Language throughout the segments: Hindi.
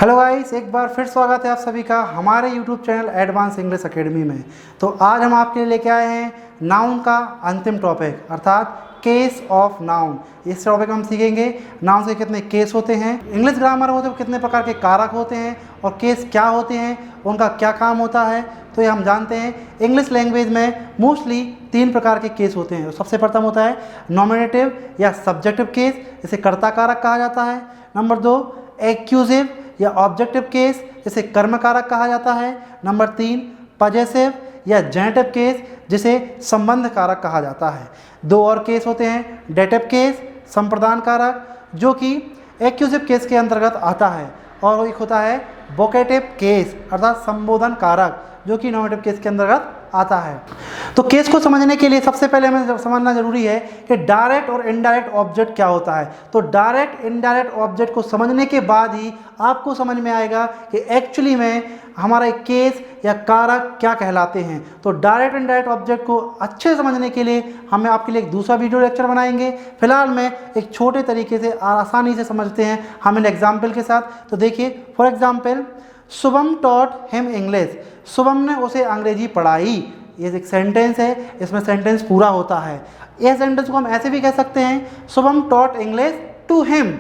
हेलो गाइस, एक बार फिर स्वागत है आप सभी का हमारे YouTube channel advance English academy में। तो आज हम आपके लिए लेके आए हैं नाउन का अंतिम टॉपिक अर्थात केस ऑफ नाउन। इस टॉपिक में हम सीखेंगे नाउन के कितने केस होते हैं, इंग्लिश ग्रामर में तो कितने प्रकार के कारक होते हैं और केस क्या होते हैं, उनका क्या काम होता है। तो ये हम जानते हैं इंग्लिश लैंग्वेज में मोस्टली 3 प्रकार के केस होते हैं। सबसे प्रथम होता है नॉमिनेटिव या सब्जेक्टिव केस, जिसे कर्ता कारक कहा जाता है। नंबर 2 एक्यूजिव या ऑब्जेक्टिव केस, जिसे कर्म कारक कहा जाता है। नंबर 3 पजेसिव या जेनेटिव केस, जिसे संबंध कारक कहा जाता है। 2 और केस होते हैं डेटिव केस, संप्रदान कारक, जो कि एक्यूजिव केस के अंतर्गत आता है, और एक होता है वोकेटिव केस अर्थात संबोधन कारक, जो कि नॉमिनेटिव केस के अंतर्गत आता है। तो केस को समझने के लिए सबसे पहले हमें समझना जरूरी है कि डायरेक्ट और इनडायरेक्ट ऑब्जेक्ट क्या होता है। तो डायरेक्ट इनडायरेक्ट ऑब्जेक्ट को समझने के बाद ही आपको समझ में आएगा कि एक्चुअली में हमारा एक केस या कारक क्या कहलाते हैं। तो डायरेक्ट इनडायरेक्ट ऑब्जेक्ट को अच्छे से समझने के लिए हमें आपके लिए एक दूसरा वीडियो लेक्चर बनाएंगे। फिलहाल में एक छोटे तरीके से आसानी से समझते हैं हम इन एग्जाम्पल के साथ। तो देखिए, for example, Shubham taught him English, Shubham ने उसे अंग्रेजी पढ़ाई। ये एक सेंटेंस है, इसमें सेंटेंस पूरा होता है। यह सेंटेंस को हम ऐसे भी कह सकते हैं, Shubham taught English to him.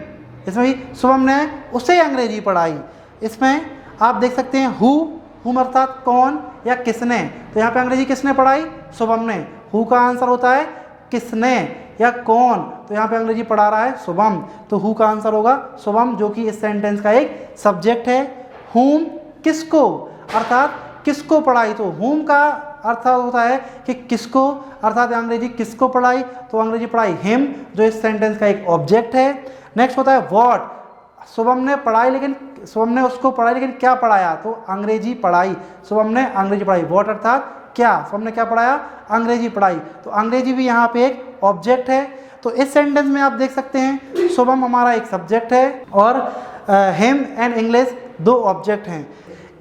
इसमें भी शुभम ने उसे अंग्रेजी पढ़ाई। इसमें आप देख सकते हैं हुम अर्थात कौन या किसने। तो यहाँ पे अंग्रेजी किसने पढ़ाई? शुभम ने। हु का आंसर होता है किसने या कौन, तो यहाँ पे अंग्रेजी पढ़ा रहा है शुभम, तो हु का आंसर होगा शुभम, जो कि इस सेंटेंस का एक सब्जेक्ट है। हुम किसको अर्थात किसको पढ़ाई, तो हुम का अर्थ होता है कि किसको, अर्थात अंग्रेजी किसको पढ़ाई, तो अंग्रेजी पढ़ाई हिम, जो इस सेंटेंस का एक ऑब्जेक्ट है। नेक्स्ट होता है व्हाट, शुभम ने पढ़ाई लेकिन शुभम ने उसको पढ़ाई लेकिन क्या पढ़ाया, तो अंग्रेजी पढ़ाई, शुभम ने अंग्रेजी पढ़ाई। व्हाट अर्थात क्या, शुभम ने क्या पढ़ाया, अंग्रेजी पढ़ाई, तो अंग्रेजी भी यहाँ पे एक ऑब्जेक्ट है। तो इस सेंटेंस में आप देख सकते हैं शुभम हमारा एक सब्जेक्ट है और हिम एंड इंग्लिश 2 ऑब्जेक्ट हैं।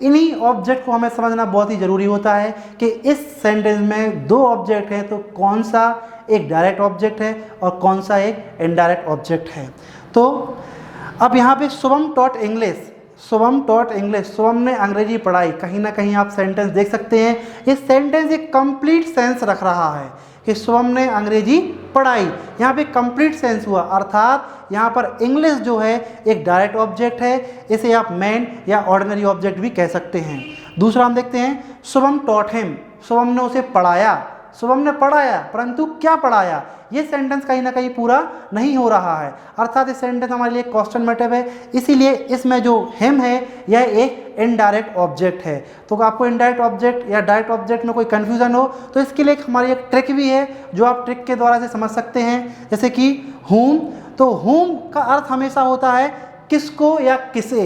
इन्हीं ऑब्जेक्ट को हमें समझना बहुत ही ज़रूरी होता है कि इस सेंटेंस में 2 ऑब्जेक्ट हैं, तो कौन सा एक डायरेक्ट ऑब्जेक्ट है और कौन सा एक इनडायरेक्ट ऑब्जेक्ट है। तो अब यहाँ पे Shubham taught English, Shubham taught English, Shubham ने अंग्रेजी पढ़ाई, कहीं ना कहीं आप सेंटेंस देख सकते हैं। ये सेंटेंस एक कंप्लीट सेंस रख रहा है कि शुभम ने अंग्रेजी पढ़ाई। यहाँ पे कंप्लीट सेंस हुआ, अर्थात यहाँ पर इंग्लिश जो है एक डायरेक्ट ऑब्जेक्ट है। इसे आप मेन या ऑर्डिनरी ऑब्जेक्ट भी कह सकते हैं। दूसरा हम देखते हैं शुभम टॉट हिम, शुभम ने उसे पढ़ाया, शुभम ने पढ़ाया, परंतु क्या पढ़ाया, ये सेंटेंस कहीं ना कहीं पूरा नहीं हो रहा है, अर्थात ये सेंटेंस हमारे लिए क्वेश्चनेटिव है, इसीलिए इसमें जो हिम है यह एक इनडायरेक्ट ऑब्जेक्ट है। तो आपको इनडायरेक्ट ऑब्जेक्ट या डायरेक्ट ऑब्जेक्ट में कोई कन्फ्यूजन हो तो इसके लिए हमारी एक ट्रिक भी है जो आप ट्रिक के द्वारा से समझ सकते हैं। जैसे कि हुम, तो हुम का अर्थ हमेशा होता है किसको या किसे।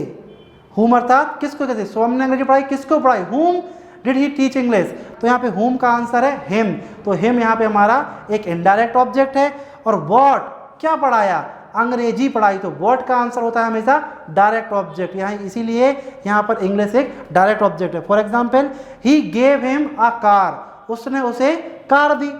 हुम अर्थात किसको किसे, शुभम ने अंग्रेजी पढ़ाई, किसको पढ़ाई, हुम डिड ही टीच इंग्लिश, तो यहाँ पे हुम का आंसर है हिम। तो हिम यहाँ पे हमारा एक इनडायरेक्ट ऑब्जेक्ट है। और व्हाट क्या पढ़ाया, अंग्रेजी पढ़ाई, तो व्हाट का आंसर होता है हमेशा डायरेक्ट ऑब्जेक्ट, यहाँ इसीलिए यहाँ पर इंग्लिश एक डायरेक्ट ऑब्जेक्ट है। For example, he gave him a car, उसने उसे कार दी,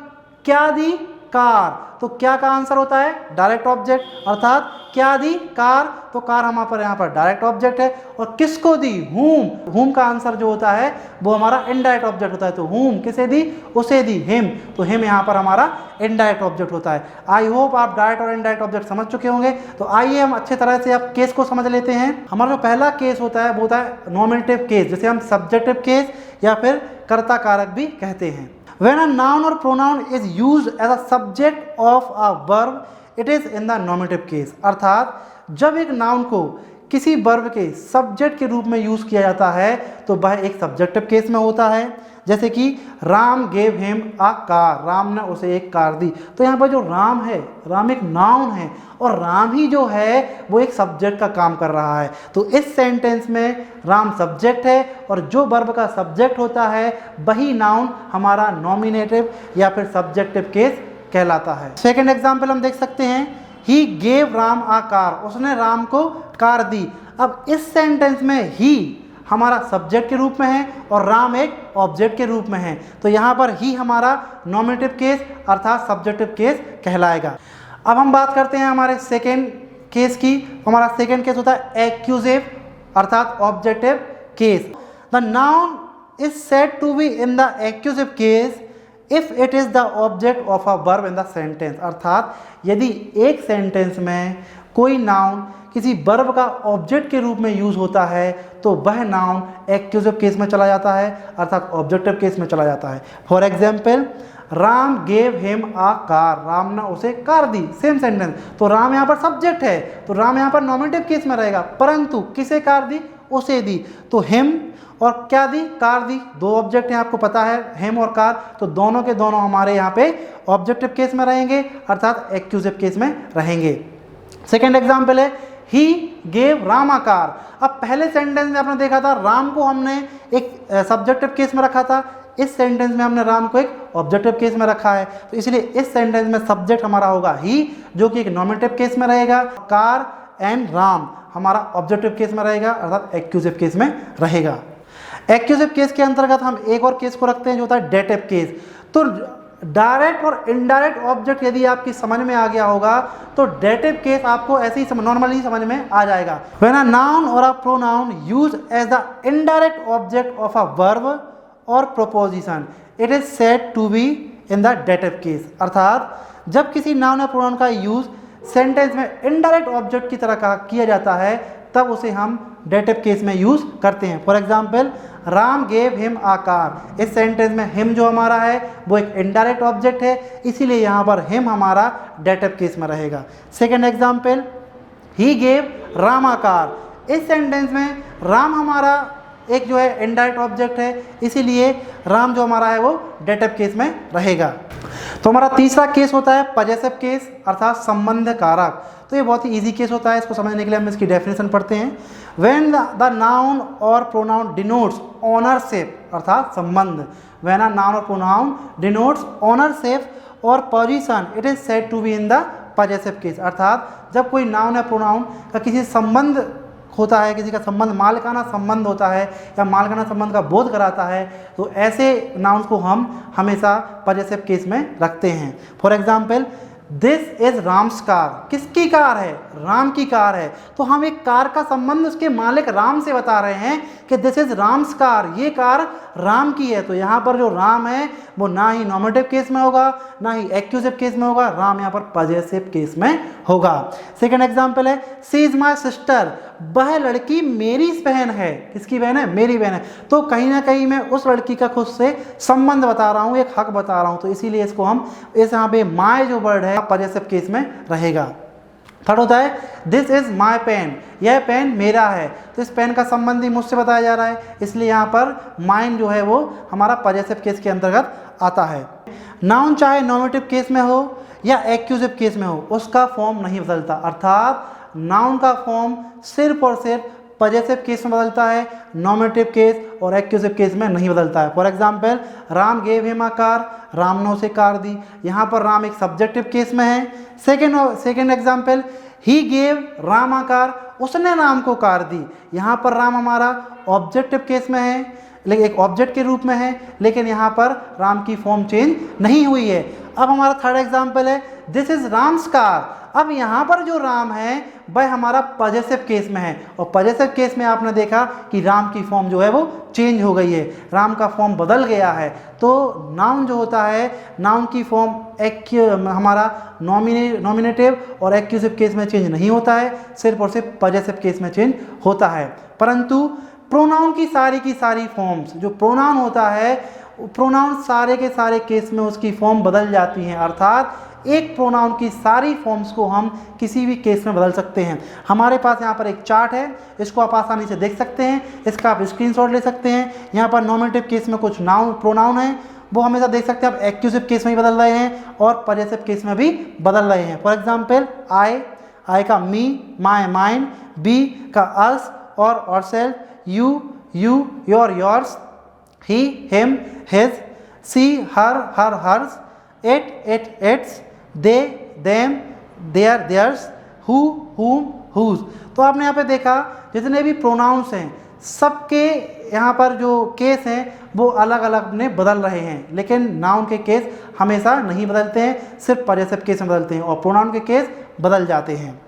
क्या दी, कार, तो क्या का आंसर होता है डायरेक्ट ऑब्जेक्ट, अर्थात क्या दी, कार, तो कार हमारे यहाँ पर डायरेक्ट ऑब्जेक्ट है। और किसको दी, हुम, हुम का आंसर जो होता है वो हमारा इनडायरेक्ट ऑब्जेक्ट होता है। तो हुम किसे दी, उसे दी, हिम, तो हिम यहाँ पर हमारा इनडायरेक्ट ऑब्जेक्ट होता है। आई होप आप डायरेक्ट और इनडायरेक्ट ऑब्जेक्ट समझ चुके होंगे। तो आइए हम अच्छे तरह से अब केस को समझ लेते हैं। हमारा जो पहला केस होता है वो होता है नॉमिनेटिव केस, जिसे हम सब्जेक्टिव केस या फिर कर्ता कारक भी कहते हैं। When a noun or pronoun is used as a subject of a verb, it is in the nominative case। अर्थात जब एक नाउन को किसी वर्ब के सब्जेक्ट के रूप में यूज़ किया जाता है तो वह एक सब्जेक्टिव केस में होता है। जैसे कि Ram gave him a car, Ram ने उसे एक कार दी, तो यहाँ पर जो राम है, राम एक नाउन है और राम ही जो है वो एक सब्जेक्ट का काम कर रहा है। तो इस सेंटेंस में राम सब्जेक्ट है और जो वर्ब का सब्जेक्ट होता है वही नाउन हमारा नॉमिनेटिव या फिर सब्जेक्टिव केस कहलाता है। सेकेंड एग्जाम्पल हम देख सकते हैं, ही गेव राम अ कार, उसने राम को कार दी। अब इस सेंटेंस में ही हमारा सब्जेक्ट के रूप में है और राम एक ऑब्जेक्ट के रूप में है, तो यहाँ पर ही हमारा नॉमिनेटिव केस अर्थात सब्जेक्टिव केस कहलाएगा। अब हम बात करते हैं हमारे सेकेंड केस की। हमारा सेकेंड केस होता है एक्यूजिव अर्थात objective case. The noun is said to be in the accusative case if it is the object of a verb in the sentence, अर्थात यदि एक सेंटेंस में कोई नाउन किसी वर्ब का ऑब्जेक्ट के रूप में यूज होता है तो वह नाउन एक्यूजिव केस में चला जाता है, अर्थात ऑब्जेक्टिव केस में चला जाता है। For example, Ram gave him a car, Ram ने उसे कार दी, सेम सेंटेंस। तो राम यहाँ पर सब्जेक्ट है, तो राम यहाँ पर नॉमिनेटिव केस में रहेगा, परंतु किसे कार दी, उसे दी। तो हिम और क्या दी, कार दी, दो ऑब्जेक्ट हैं आपको पता है, हिम और कार, तो दोनों के दोनों हमारे यहाँ पे ऑब्जेक्टिव केस में रहेंगे, अर्थात एक्यूजिव केस में रहेंगे। सेकेंड एग्जाम्पल है he gave Ram a car. अब पहले सेंटेंस में आपने देखा था राम को हमने एक सब्जेक्टिव केस में रखा था, इस सेंटेंस में हमने राम को एक ऑब्जेक्टिव केस में रखा है, तो इसलिए इस सेंटेंस में सब्जेक्ट हमारा होगा ही, जो कि एक नॉमिनेटिव केस में रहेगा, कार एंड राम हमारा ऑब्जेक्टिव केस में रहेगा, अर्थात एक्यूजिव केस में रहेगा। एक्यूजिव केस के अंतर्गत हम एक और केस को रखते हैं जो होता है डेटिव केस। तो डायरेक्ट और इनडायरेक्ट ऑब्जेक्ट यदि आपकी समझ में आ गया होगा तो डेटिव केस आपको ऐसे ही नॉर्मली समझ में आ जाएगा। When a noun or a pronoun use as the indirect object of a verb or preposition it is said to be in the dative case, अर्थात जब किसी नाउन या प्रोनाउन का यूज सेंटेंस में इनडायरेक्ट ऑब्जेक्ट की तरह का किया जाता है तब उसे हम डेटिव केस में यूज करते हैं। For example, Ram gave him a car, इस सेंटेंस में हिम जो हमारा है वो एक इनडायरेक्ट ऑब्जेक्ट है, इसीलिए यहाँ पर हिम हमारा डेटिव केस में रहेगा। Second example, he gave Ram a car, इस सेंटेंस में राम हमारा एक जो है इनडायरेक्ट ऑब्जेक्ट है, इसीलिए राम जो हमारा है वो डेटिव केस में रहेगा। तो हमारा तीसरा केस होता है पजेसिव केस, अर्थात संबंध कारक। तो ये बहुत ही इजी केस होता है, इसको समझने के लिए हम इसकी डेफिनेशन पढ़ते हैं। व्हेन द नाउन और प्रोनाउन डिनोट्स ओनरशिप, अर्थात संबंध, व्हेन अ नाउन और प्रोनाउन डिनोट्स ओनरशिप और position it is said to be in the possessive case, अर्थात जब कोई नाउन या प्रोनाउन का किसी संबंध होता है, किसी का संबंध मालिकाना संबंध होता है या मालिकाना संबंध का बोध कराता है, तो ऐसे नाउन्स को हम हमेशा पजेसिव केस में रखते हैं। For example, this is Ram's car, किसकी कार है, राम की कार है, तो हम एक कार का संबंध उसके मालिक राम से बता रहे हैं कि दिस इज राम्स कार, ये कार राम की है। तो यहाँ पर जो राम है वो ना ही नॉमिनेटिव केस में होगा ना ही एक्यूजिव केस में होगा, राम यहाँ पर पजेसिव केस में होगा। सेकेंड एग्जाम्पल है, सी इज माई सिस्टर, वह लड़की मेरी बहन है, किसकी बहन है, मेरी बहन है। तो कहीं ना कहीं मैं उस लड़की का खुद से संबंध बता रहा हूँ, एक हक बता रहा हूँ, तो इसीलिए इसको हम इस यहाँ पे माय जो वर्ड है पजेसिव केस में रहेगा। थर्ड होता है, दिस इज माई पेन, यह पेन मेरा है, तो इस पेन का संबंध ही मुझसे बताया जा रहा है, इसलिए यहाँ पर माइन जो है वो हमारा पजेसिव केस के अंतर्गत आता है। नाउन चाहे नॉमिनेटिव केस में हो या एक्यूजिव केस में हो उसका फॉर्म नहीं बदलता, अर्थात नाउन का फॉर्म सिर्फ और सिर्फ पजेसिव केस में बदलता है, नॉमिनेटिव केस और एक्यूजिव केस में नहीं बदलता है। For example, Ram gave him a car, Ram ने उसे कार दी, यहाँ पर राम एक सब्जेक्टिव केस में है। Second example, he gave Ram a car, उसने राम को कार दी, यहाँ पर राम हमारा ऑब्जेक्टिव केस में है, लेकिन एक ऑब्जेक्ट के रूप में है, लेकिन यहाँ पर राम की फॉर्म चेंज नहीं हुई है। अब हमारा थर्ड एग्जाम्पल है, दिस इज राम्स कार, अब यहाँ पर जो राम है वह हमारा पजेसिव केस में है, और पजेसिव केस में आपने देखा कि राम की फॉर्म जो है वो चेंज हो गई है, राम का फॉर्म बदल गया है। तो नाउन जो होता है, नाउन की फॉर्म हमारा नॉमिनेटिव और एक्यूजिव केस में चेंज नहीं होता है, सिर्फ और सिर्फ पजेसिव केस में चेंज होता है। परंतु प्रोनाउन की सारी फॉर्म्स, जो प्रोनाउन होता है, प्रोनाउन सारे के सारे केस में उसकी फॉर्म बदल जाती हैं, अर्थात एक प्रोनाउन की सारी फॉर्म्स को हम किसी भी केस में बदल सकते हैं। हमारे पास यहाँ पर एक चार्ट है, इसको आप आसानी से देख सकते हैं, इसका आप स्क्रीनशॉट ले सकते हैं। यहाँ पर नॉमिनेटिव केस में कुछ प्रोनाउन है वो हमेशा देख सकते हैं, आप एक्यूजिव केस में भी बदल रहे हैं और पजेसिव केस में भी बदल रहे हैं। फॉर एग्जाम्पल, आई का मी, माई माइन, बी का us our ourself, you your yours, he him his, she her hers, it its, they them their theirs, who whom whose. तो आपने यहाँ पे देखा जितने भी प्रोनाउंस हैं सबके यहाँ पर जो केस हैं वो अलग अलग अपने बदल रहे हैं, लेकिन नाउन के केस हमेशा नहीं बदलते हैं, सिर्फ पजेसिव केस में बदलते हैं और प्रोनाउन के केस बदल जाते हैं।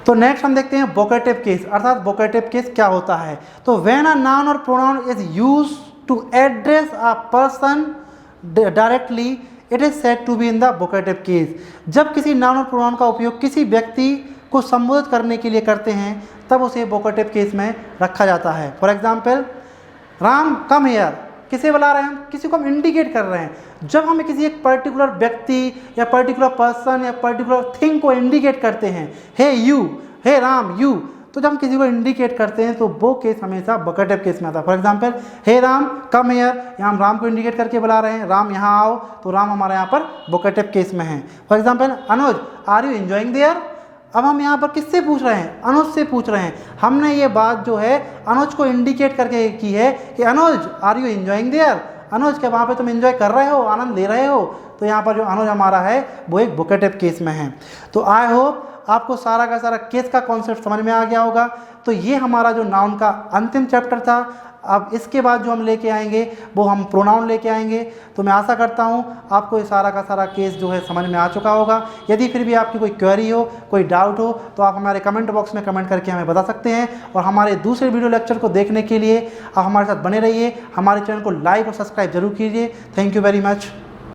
तो नेक्स्ट हम देखते हैं वोकेटिव केस, अर्थात वोकेटिव केस क्या होता है। तो व्हेन अ नाउन और pronoun is used to address a person directly it is said to be in the vocative case. जब किसी नाउन और प्रोनाउन का उपयोग किसी व्यक्ति को संबोधित करने के लिए करते हैं तब उसे वोकेटिव केस में रखा जाता है। For example, Ram come here, किसे बुला रहे हैं हम, किसी को हम इंडिकेट कर रहे हैं। जब हमें किसी एक पर्टिकुलर व्यक्ति या पर्टिकुलर पर्सन या पर्टिकुलर थिंग को इंडिकेट करते हैं, हे यू, हे राम यू, तो जब हम किसी को इंडिकेट करते हैं तो वो केस हमेशा वोकेटिव केस में आता है। For example, hey Ram come here, यहाँ हम राम को इंडिकेट करके बुला रहे हैं, राम यहाँ आओ, तो राम हमारे यहाँ पर वोकेटिव केस में है। For example, Anuj are you enjoying there. अब हम यहाँ पर किससे पूछ रहे हैं, अनुज से पूछ रहे हैं। हमने ये बात जो है अनुज को इंडिकेट करके की है कि अनुज आर यू एंजॉइंग देयर, अनुज क्या वहाँ पे तुम एंजॉय कर रहे हो, आनंद ले रहे हो। तो यहाँ पर जो अनुज हमारा है वो एक वोकेटिव केस में है। तो आई होप आपको सारा का सारा केस का कॉन्सेप्ट समझ में आ गया होगा। तो ये हमारा जो नाउन का अंतिम चैप्टर था। अब इसके बाद जो हम लेके आएंगे वो हम प्रोनाउन लेके आएंगे। तो मैं आशा करता हूँ आपको ये सारा का सारा केस जो है समझ में आ चुका होगा। यदि फिर भी आपकी कोई क्वेरी हो, कोई डाउट हो, तो आप हमारे कमेंट बॉक्स में कमेंट करके हमें बता सकते हैं। और हमारे दूसरे वीडियो लेक्चर को देखने के लिए आप हमारे साथ बने रहिए। हमारे चैनल को लाइक और सब्सक्राइब जरूर कीजिए। Thank you very much.